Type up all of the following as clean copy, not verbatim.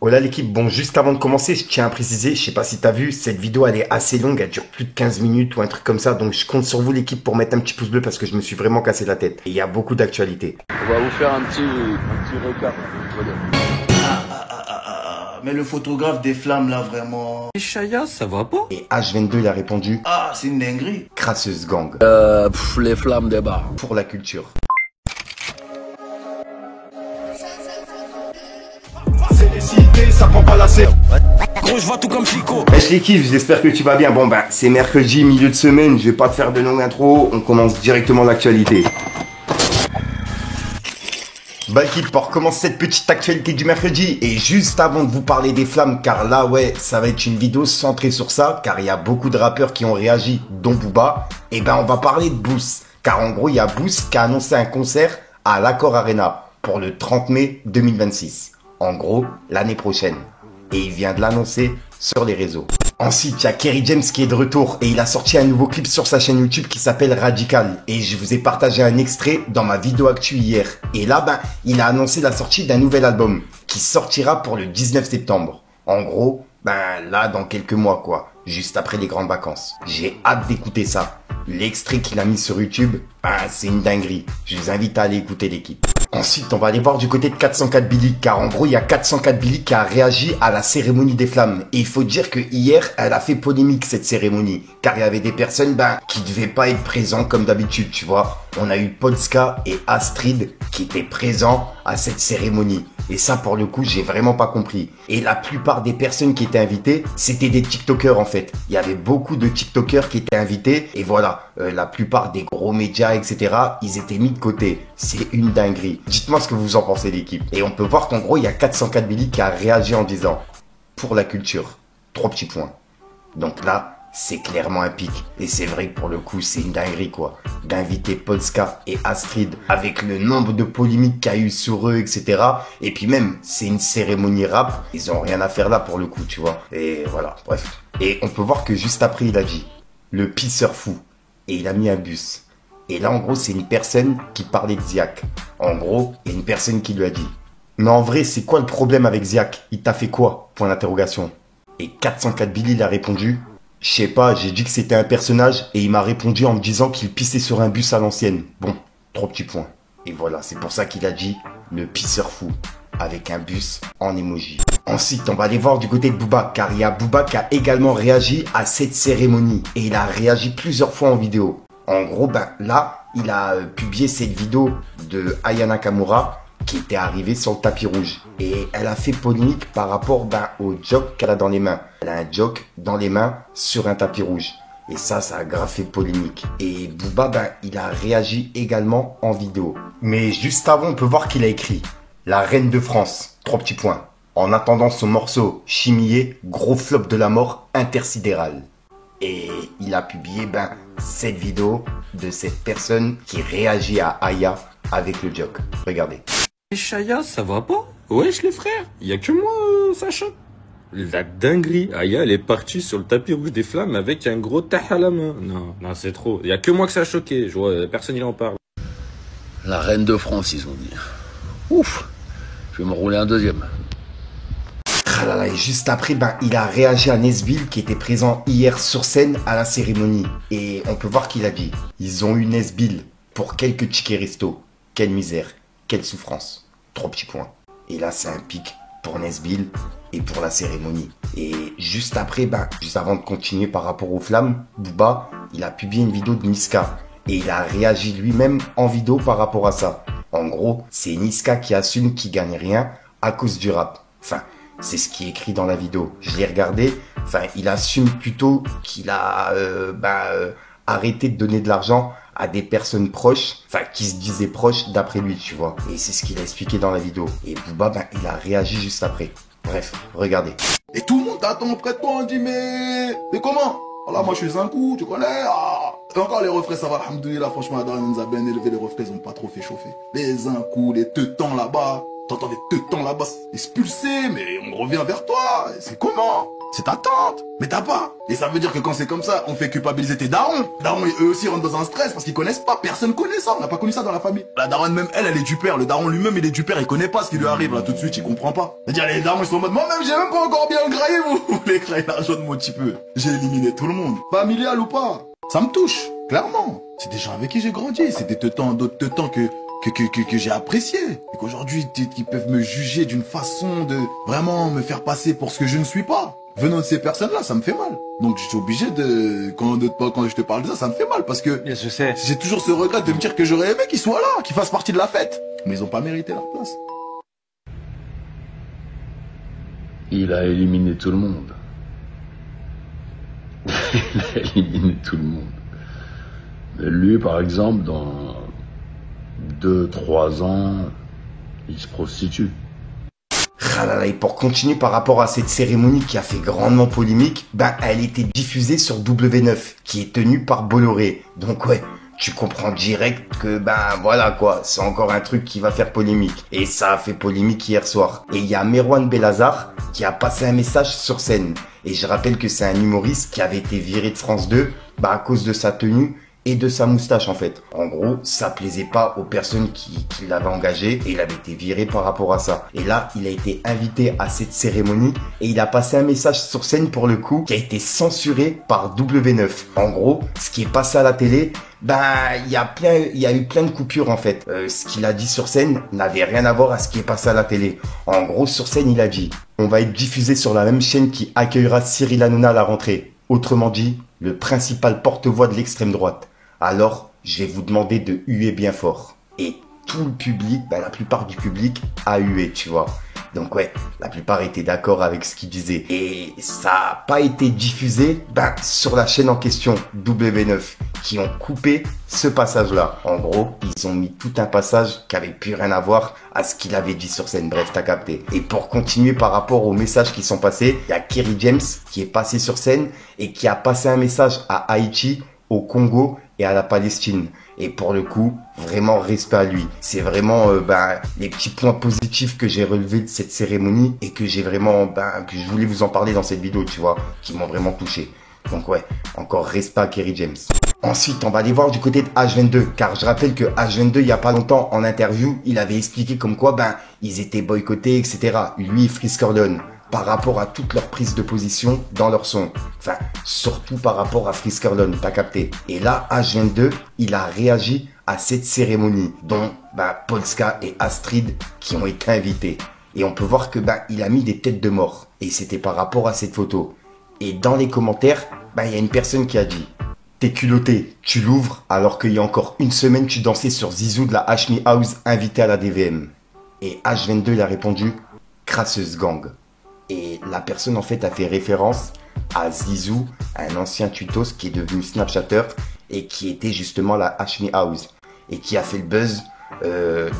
Oh là l'équipe, bon juste avant de commencer, je tiens à préciser, je sais pas si t'as vu, cette vidéo elle est assez longue, elle dure plus de 15 minutes ou un truc comme ça, donc je compte sur vous l'équipe pour mettre un petit pouce bleu parce que je me suis vraiment cassé la tête. Et il y a beaucoup d'actualités. On va vous faire un petit recap. Mais le photographe des flammes là vraiment... Et Chaya, ça va pas? Et H22 il a répondu, Ah, c'est une dinguerie. crasseuse gang, Les flammes des bars. pour la culture. C'est les cités, ça prend pas la serre. Gros, je vois tout comme Chico. Wesh l'équipe, j'espère que tu vas bien. Bon ben, c'est mercredi, milieu de semaine, je vais pas te faire de longue intro, on commence directement l'actualité. Bah l'équipe, pour commencer cette petite actualité du mercredi, et juste avant de vous parler des flammes, car là ouais, ça va être une vidéo centrée sur ça, car il y a beaucoup de rappeurs qui ont réagi, dont Booba, et ben on va parler de Boost, car en gros il y a Boost qui a annoncé un concert à l'Accor Arena pour le 30 mai 2026. En gros, l'année prochaine. Et il vient de l'annoncer sur les réseaux. Ensuite, il y a Kerry James qui est de retour et il a sorti un nouveau clip sur sa chaîne YouTube qui s'appelle Radical. Et je vous ai partagé un extrait dans ma vidéo actu hier. Et là, ben, il a annoncé la sortie d'un nouvel album qui sortira pour le 19 septembre. En gros, ben là, dans quelques mois quoi, juste après les grandes vacances. J'ai hâte d'écouter ça. L'extrait qu'il a mis sur YouTube, ben c'est une dinguerie. Je vous invite à aller écouter l'équipe. Ensuite, on va aller voir du côté de 404 Billy, car en gros, il y a 404 Billy qui a réagi à la cérémonie des flammes. Et il faut dire que hier, elle a fait polémique cette cérémonie, car il y avait des personnes qui devaient pas être présents comme d'habitude, tu vois. On a eu Polska et Astrid qui étaient présents à cette cérémonie. Et ça, pour le coup, j'ai vraiment pas compris. Et la plupart des personnes qui étaient invitées, c'était des TikTokers en fait. Il y avait beaucoup de TikTokers qui étaient invités. Et voilà, la plupart des gros médias, etc., ils étaient mis de côté. C'est une dinguerie. Dites-moi ce que vous en pensez l'équipe. Et on peut voir qu'en gros, il y a 404 Billy qui a réagi en disant « Pour la culture, 3 petits points ». Donc là, c'est clairement un pic. Et c'est vrai que pour le coup, c'est une dinguerie quoi. D'inviter Polska et Astrid avec le nombre de polémiques qu'il y a eu sur eux, etc. Et puis même, c'est une cérémonie rap. Ils ont rien à faire là pour le coup, tu vois. Et voilà, bref. Et on peut voir que juste après, il a dit le pisseur fou. Et il a mis un bus. Et là, en gros, c'est une personne qui parlait de Ziak. En gros, il y a une personne qui lui a dit mais en vrai, c'est quoi le problème avec Ziak? Il t'a fait quoi? Point d'interrogation. Et 404 Billy, il a répondu je sais pas, j'ai dit que c'était un personnage et il m'a répondu en me disant qu'il pissait sur un bus à l'ancienne. Bon, 3 petits points. Et voilà, c'est pour ça qu'il a dit le pisseur fou avec un bus en emoji. Ensuite, on va aller voir du côté de Booba, car il y a Booba qui a également réagi à cette cérémonie et il a réagi plusieurs fois en vidéo. En gros, ben là, il a publié cette vidéo de Aya Nakamura qui était arrivée sur le tapis rouge. Et elle a fait polémique par rapport au joke qu'elle a dans les mains. Elle a un joke dans les mains sur un tapis rouge. Et ça a grave fait polémique. Et Booba, il a réagi également en vidéo. Mais juste avant, on peut voir qu'il a écrit « La reine de France, 3 petits points. En attendant son morceau Chimillé, gros flop de la mort intersidérale. » Et il a publié cette vidéo de cette personne qui réagit à Aya avec le joke. Regardez. Et Chaya, ça va pas? Wesh les frères, y a que moi, ça choque. La dinguerie. Aya, elle est partie sur le tapis rouge des flammes avec un gros tah à la main. Non, c'est trop. Y a que moi que ça a choqué. Je vois, personne il en parle. La reine de France, ils ont dit. Ouf, je vais me rouler un deuxième. Ah là là, et juste après, il a réagi à Nesbill qui était présent hier sur scène à la cérémonie. Et on peut voir qu'il a dit ils ont eu Nesbill pour quelques tickets resto. Quelle misère, quelle souffrance. 3 petits points. Et là, c'est un pic pour Nesbill et pour la cérémonie. Et juste après, juste avant de continuer par rapport aux flammes, Booba, il a publié une vidéo de Niska. Et il a réagi lui-même en vidéo par rapport à ça. En gros, c'est Niska qui assume qu'il gagne rien à cause du rap. Enfin, c'est ce qui est écrit dans la vidéo. Je l'ai regardé. Enfin, il assume plutôt qu'il a arrêté de donner de l'argent à des personnes proches, qui se disaient proches d'après lui, tu vois. Et c'est ce qu'il a expliqué dans la vidéo. Et Booba, il a réagi juste après. Bref, regardez. Et tout le monde t'attend près de toi, on dit mais comment? Voilà, moi je suis un coup, tu connais. Et encore les refrains, ça va, alhamdoulilah, franchement, Adrien nous a bien élevé, les refrains, ils ont pas trop fait chauffer. Les un coup, les teutons là-bas. T'entends des teutons là-bas expulsés, mais on revient vers toi. C'est comment? C'est ta tante. Mais t'as pas. Et ça veut dire que quand c'est comme ça, on fait culpabiliser tes darons. Darons, eux aussi rentrent dans un stress parce qu'ils connaissent pas. Personne connaît ça. On n'a pas connu ça dans la famille. La daronne même, elle est du père. Le daron lui-même, il est du père. Il connaît pas ce qui lui arrive là tout de suite. Il comprend pas. C'est-à-dire les darons, ils sont en mode, moi-même, j'ai même pas encore bien graillé. Vous voulez grailler l'argent de mon petit peu. J'ai éliminé tout le monde. Familial ou pas. Ça me touche. Clairement. C'est des gens avec qui j'ai grandi. C'est des teutons, d'autres teutons que j'ai apprécié. Et qu'aujourd'hui, ils peuvent me juger d'une façon de vraiment me faire passer pour ce que je ne suis pas. Venant de ces personnes-là, ça me fait mal. Donc je suis obligé de... Quand je te parle de ça, ça me fait mal parce que... Yes, je sais. J'ai toujours ce regret de me dire que j'aurais aimé qu'ils soient là, qu'ils fassent partie de la fête. Mais ils ont pas mérité leur place. Il a éliminé tout le monde. Il a éliminé tout le monde. Mais lui, par exemple, dans 2-3 ans, il se prostitue. Ah là là, et pour continuer par rapport à cette cérémonie qui a fait grandement polémique, elle était diffusée sur W9, qui est tenue par Bolloré. Donc ouais, tu comprends direct que voilà quoi, c'est encore un truc qui va faire polémique. Et ça a fait polémique hier soir. Et il y a Merwan Belazar qui a passé un message sur scène. Et je rappelle que c'est un humoriste qui avait été viré de France 2 à cause de sa tenue et de sa moustache en fait. En gros, ça plaisait pas aux personnes qui l'avaient engagé et il avait été viré par rapport à ça. Et là, il a été invité à cette cérémonie et il a passé un message sur scène pour le coup qui a été censuré par W9. En gros, ce qui est passé à la télé, il y a eu plein de coupures en fait. Ce qu'il a dit sur scène n'avait rien à voir à ce qui est passé à la télé. En gros, sur scène, il a dit: on va être diffusé sur la même chaîne qui accueillera Cyril Hanouna à la rentrée. Autrement dit, le principal porte-voix de l'extrême droite. Alors, je vais vous demander de huer bien fort. Et tout le public, la plupart du public a hué, tu vois. Donc ouais, la plupart étaient d'accord avec ce qu'il disait. Et ça n'a pas été diffusé sur la chaîne en question, W9, qui ont coupé ce passage-là. En gros, ils ont mis tout un passage qui avait plus rien à voir à ce qu'il avait dit sur scène. Bref, t'as capté. Et pour continuer par rapport aux messages qui sont passés, il y a Kerry James qui est passé sur scène et qui a passé un message à Haïti, au Congo et à la Palestine. Et pour le coup, vraiment respect à lui. C'est vraiment les petits points positifs que j'ai relevés de cette cérémonie et que j'ai vraiment que je voulais vous en parler dans cette vidéo, tu vois, qui m'ont vraiment touché. Donc ouais, encore respect à Kerry James. Ensuite, on va aller voir du côté de H22, car je rappelle que H22, il y a pas longtemps, en interview, il avait expliqué comme quoi ils étaient boycottés, etc. Lui et Frisk Orleans, par rapport à toute leur prise de position dans leur son. Enfin, surtout par rapport à Frisk Orleans, t'as capté. Et là, H22, il a réagi à cette cérémonie, dont Polska et Astrid qui ont été invités. Et on peut voir que il a mis des têtes de mort. Et c'était par rapport à cette photo. Et dans les commentaires, il y a une personne qui a dit: t'es culotté, tu l'ouvres alors qu'il y a encore une semaine tu dansais sur Zizou de la Hashmi House invité à la DVM. Et H22 il a répondu: crasseuse gang. Et la personne en fait a fait référence à Zizou, un ancien tutos qui est devenu Snapchatter et qui était justement la Hashmi House et qui a fait le buzz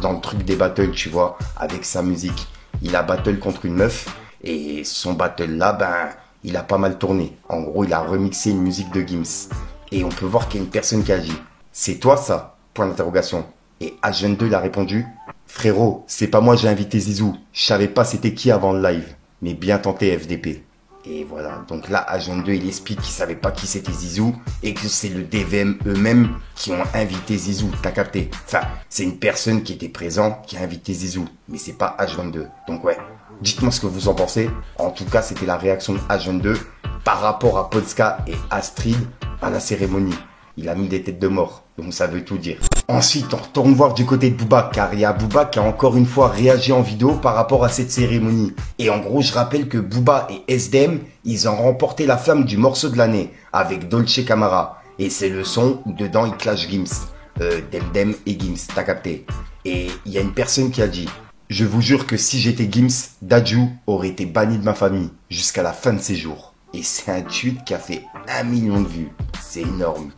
dans le truc des battles, tu vois, avec sa musique. Il a battle contre une meuf et son battle là, il a pas mal tourné. En gros, il a remixé une musique de Gims. Et on peut voir qu'il y a une personne qui a dit: c'est toi ça? Point d'interrogation. Et H22 il a répondu: frérot, c'est pas moi j'ai invité Zizou. Je savais pas c'était qui avant le live. Mais bien tenté FDP. Et voilà, donc là H22 il explique qu'il savait pas qui c'était Zizou et que c'est le DVM eux-mêmes qui ont invité Zizou, t'as capté? Enfin, c'est une personne qui était présente qui a invité Zizou, mais c'est pas H22. Donc ouais, dites-moi ce que vous en pensez. En tout cas, c'était la réaction de H22 par rapport à Polska et Astrid à la cérémonie. Il a mis des têtes de mort, donc ça veut tout dire. Ensuite, on retourne voir du côté de Booba, car il y a Booba qui a encore une fois réagi en vidéo par rapport à cette cérémonie. Et en gros, je rappelle que Booba et SDM, ils ont remporté la flamme du morceau de l'année avec Dolce Camara. Et c'est le son où dedans il clash Gims, Demdem et Gims, t'as capté. Et il y a une personne qui a dit: je vous jure que si j'étais Gims, Dadju aurait été banni de ma famille jusqu'à la fin de ses jours. Et c'est un tweet qui a fait 1 million de vues. C'est énorme.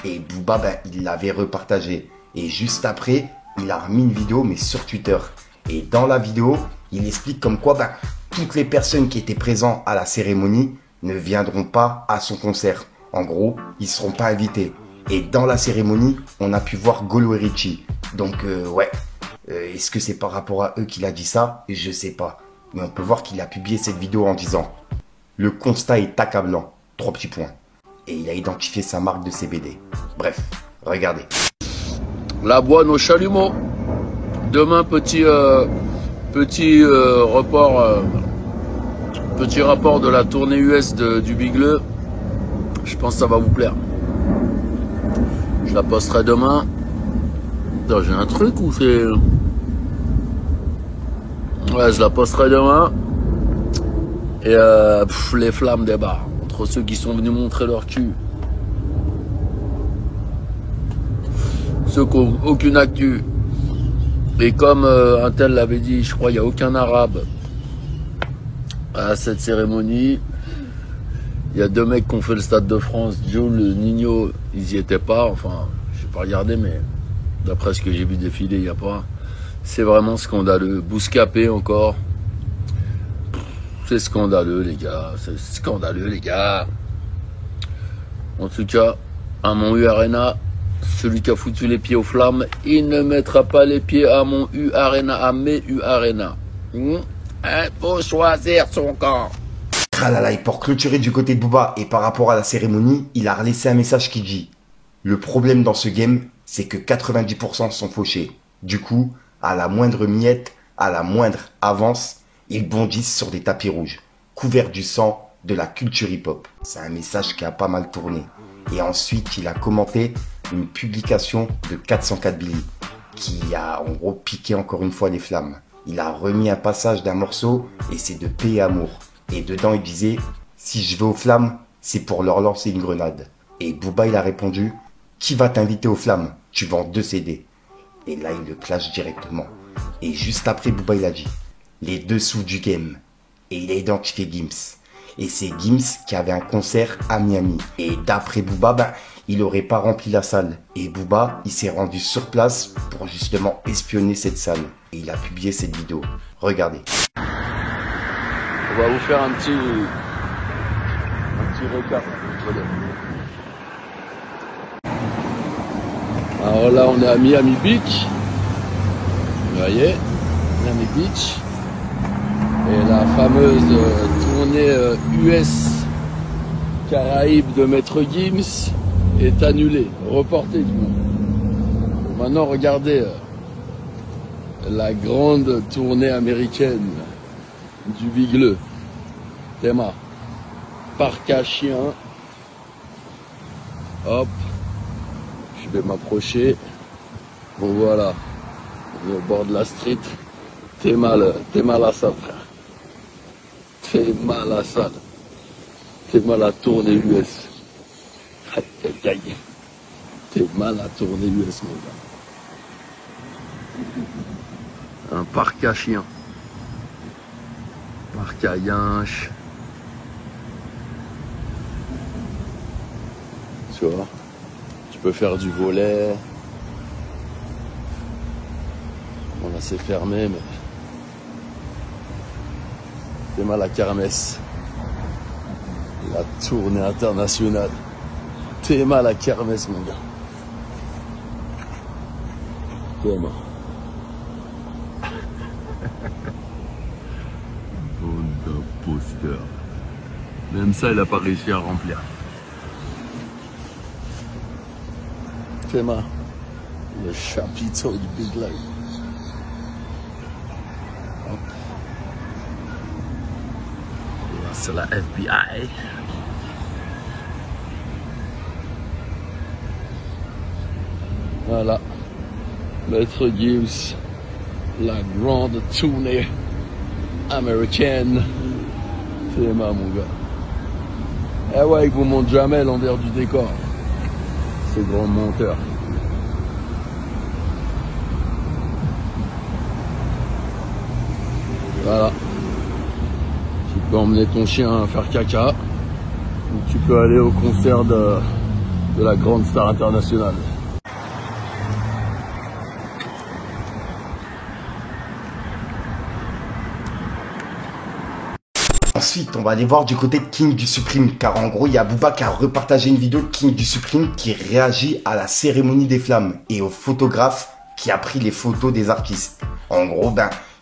Et Booba, il l'avait repartagé. Et juste après, il a remis une vidéo, mais sur Twitter. Et dans la vidéo, il explique comme quoi toutes les personnes qui étaient présentes à la cérémonie ne viendront pas à son concert. En gros, ils ne seront pas invités. Et dans la cérémonie, on a pu voir Golo et Richie. Donc ouais, Est-ce que c'est par rapport à eux qu'il a dit ça? Je sais pas. Mais on peut voir qu'il a publié cette vidéo en disant: le constat est accablant. 3 petits points. Et il a identifié sa marque de CBD. Bref, regardez. La Boîne au chalumeau. Demain, petit rapport de la tournée US du Bigleux. Je pense que ça va vous plaire. Je la posterai demain. Attends, j'ai un truc ou c'est... Ouais, je la posterai demain. Et les flammes des bars. Entre ceux qui sont venus montrer leur cul. Ceux qui n'ont aucune actu. Et comme un tel l'avait dit, je crois qu'il n'y a aucun arabe à cette cérémonie. Il y a 2 mecs qui ont fait le Stade de France, Jules, Nino, ils n'y étaient pas. Enfin, je n'ai pas regardé, mais d'après ce que j'ai vu défiler, il n'y a pas. C'est vraiment scandaleux. Bouscapé encore. C'est scandaleux, les gars. C'est scandaleux, les gars. En tout cas, à mon U Arena, celui qui a foutu les pieds aux flammes, il ne mettra pas les pieds à mon U Arena, à mes U Arena. Faut choisir son camp. Tralala, et pour clôturer du côté de Booba et par rapport à la cérémonie, il a relaissé un message qui dit: le problème dans ce game, c'est que 90% sont fauchés. Du coup, à la moindre miette, à la moindre avance, ils bondissent sur des tapis rouges, couverts du sang de la culture hip-hop. C'est un message qui a pas mal tourné. Et ensuite, il a commenté une publication de 404 Billy, qui a en gros piqué encore une fois les flammes. Il a remis un passage d'un morceau, et c'est de Paix et Amour. Et dedans, il disait: si je vais aux flammes, c'est pour leur lancer une grenade. Et Booba, il a répondu: qui va t'inviter aux flammes? Tu vends 2 CD. Et là, il le clash directement. Et juste après, Booba, il a dit: les dessous du game. Et il a identifié Gims. Et c'est Gims qui avait un concert à Miami. Et d'après Booba, il aurait pas rempli la salle. Et Booba, il s'est rendu sur place pour justement espionner cette salle. Et il a publié cette vidéo. Regardez. On va vous faire un petit récap. Alors là, on est à Miami Beach. Vous voyez, Miami Beach. Et la fameuse tournée US Caraïbes de Maître Gims est annulée, reportée du moins. Maintenant, regardez la grande tournée américaine du Bigleux. Théma. Parc à chien. Hop. Je vais m'approcher. Bon voilà. On est au bord de la street. T'es mal à ça, frère. T'es mal à ça. T'es mal à tourner US. Aïe, aïe, aïe. T'es mal à tourner US, mon gars. Un parc à chien. Parc à yinche. Tu vois, tu peux faire du volet. Bon là c'est fermé, mais c'est mal à kermesse. La tournée internationale. T'es mal à kermesse, mon gars. T'es mal. Bande d'imposteur. Même ça, il a pas réussi à remplir. Théma, le chapiteau du Big Life. Hop. Là, c'est la FBI. Voilà. Maître Gims, la grande tournée américaine. Théma, mon gars. Eh ouais, ils vous montrent jamais l'envers du décor. Ces grands monteurs. Voilà. Tu peux emmener ton chien faire caca. Ou tu peux aller au concert de la grande star internationale. Ensuite, on va aller voir du côté de King du Supreme, car en gros, il y a Booba qui a repartagé une vidéo de King du Supreme qui réagit à la cérémonie des flammes et au photographe qui a pris les photos des artistes. En gros,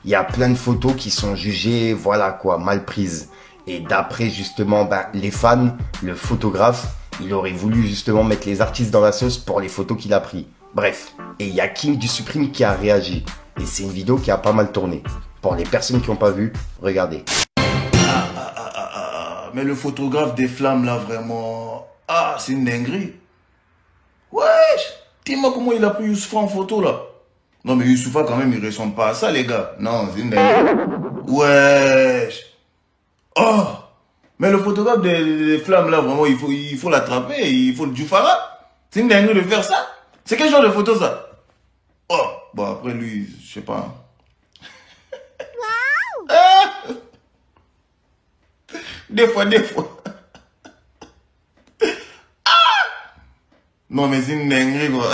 il y a plein de photos qui sont jugées, voilà quoi, mal prises. Et d'après justement les fans, le photographe, il aurait voulu justement mettre les artistes dans la sauce pour les photos qu'il a pris. Bref, et il y a King du Supreme qui a réagi. Et c'est une vidéo qui a pas mal tourné. Pour les personnes qui n'ont pas vu, regardez. Mais le photographe des flammes là, vraiment... Ah, c'est une dinguerie. Wesh, dis-moi comment il a pris Youssoupha en photo là. Non mais Youssoupha quand même, il ressemble pas à ça les gars. Non, c'est une dinguerie. Wesh. Oh, mais le photographe des flammes là, vraiment, il faut l'attraper, il faut le Djoufara. C'est une dinguerie de faire ça. C'est quel genre de photo ça? Oh, bon après lui, je sais pas. Des fois. Non mais c'est une dinguerie quoi.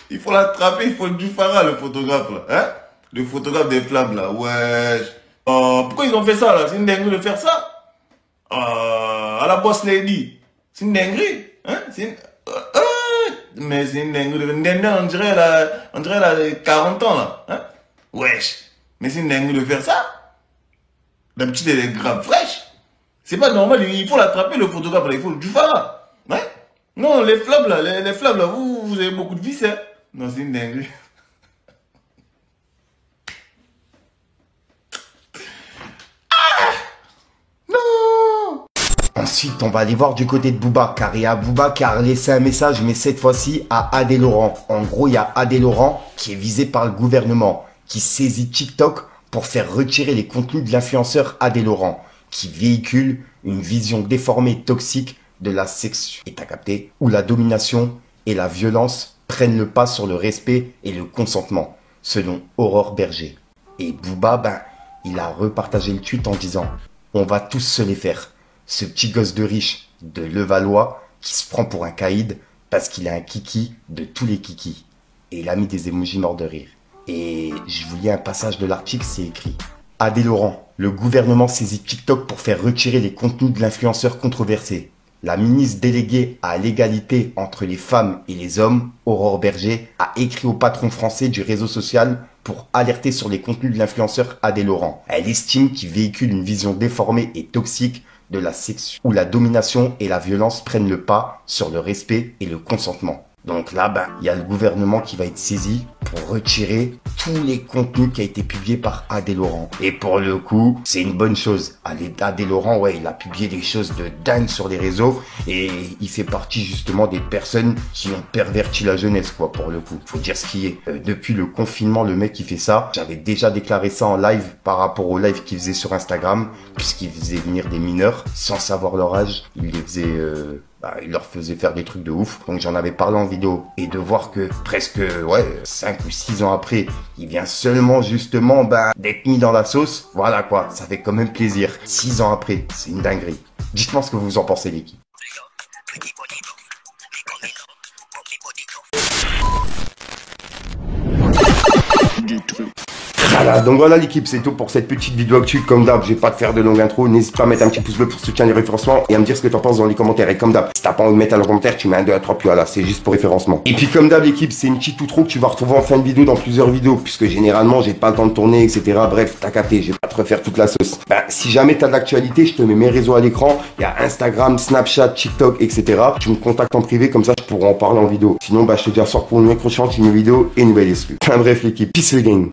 Il faut l'attraper, il faut le Djoufara le photographe là. Hein? Le photographe des flammes là, wesh. Pourquoi ils ont fait ça là? C'est une dinguerie de faire ça. À la boss lady. C'est une dinguerie. Hein? Mais c'est une dinguerie. On dirait elle a 40 ans là. Hein? Wesh. Mais c'est une dinguerie de faire ça. D'habitude elle est grave fraîche. C'est pas normal, il faut l'attraper le photographe là, il faut le Djoufara. Hein? Non, les flammes là, les flammes là, vous avez beaucoup de vis hein? Non, c'est une dinguerie. Ensuite, on va aller voir du côté de Booba, car il y a Booba qui a laissé un message, mais cette fois-ci à Adé Laurent. En gros, il y a Adé Laurent qui est visé par le gouvernement, qui saisit TikTok pour faire retirer les contenus de l'influenceur Adé Laurent, qui véhicule une vision déformée et toxique de la sexualité, et t'as capté, où la domination et la violence prennent le pas sur le respect et le consentement, selon Aurore Berger. Et Booba, il a repartagé le tweet en disant « On va tous se les faire ». Ce petit gosse de riche de Levallois qui se prend pour un caïd parce qu'il a un kiki de tous les kikis. Et il a mis des émojis morts de rire. Et je vous lis un passage de l'article, c'est écrit. Adé Laurent, le gouvernement saisit TikTok pour faire retirer les contenus de l'influenceur controversé. La ministre déléguée à l'égalité entre les femmes et les hommes, Aurore Berger, a écrit au patron français du réseau social pour alerter sur les contenus de l'influenceur Adé Laurent. Elle estime qu'il véhicule une vision déformée et toxique de la sexualité, où la domination et la violence prennent le pas sur le respect et le consentement. Donc là, il y a le gouvernement qui va être saisi pour retirer tous les contenus qui a été publiés par Adé Laurent. Et pour le coup, c'est une bonne chose. Adé Laurent, ouais, il a publié des choses de dingue sur les réseaux et il fait partie justement des personnes qui ont perverti la jeunesse, quoi, pour le coup. Faut dire ce qui est. Depuis le confinement, le mec qui fait ça, j'avais déjà déclaré ça en live par rapport au live qu'il faisait sur Instagram, puisqu'il faisait venir des mineurs sans savoir leur âge. Il les faisait... il leur faisait faire des trucs de ouf. Donc j'en avais parlé en vidéo. Et de voir que presque 5 ou 6 ans après, il vient seulement justement d'être mis dans la sauce. Voilà quoi, ça fait quand même plaisir. 6 ans après, c'est une dinguerie. Dites-moi ce que vous en pensez l'équipe. Voilà, donc voilà l'équipe, c'est tout pour cette petite vidéo actu. Comme d'hab, je vais pas te faire de longue intro. N'hésite pas à mettre un petit pouce bleu pour soutenir les référencements et à me dire ce que t'en penses dans les commentaires. Et comme d'hab, si t'as pas envie de mettre un commentaire, tu mets un 2 à 3, puis voilà, c'est juste pour référencement. Et puis comme d'hab l'équipe, c'est une petite outro que tu vas retrouver en fin de vidéo dans plusieurs vidéos, puisque généralement j'ai pas le temps de tourner, etc. Bref, t'as capté, je vais pas te refaire toute la sauce. Si jamais t'as de l'actualité, je te mets mes réseaux à l'écran. Il y a Instagram, Snapchat, TikTok, etc. Tu me contactes en privé, comme ça je pourrai en parler en vidéo. Sinon, je te dis à soir pour une prochaine vidéo et une nouvelle exclue. Enfin bref l'équipe, peace the game.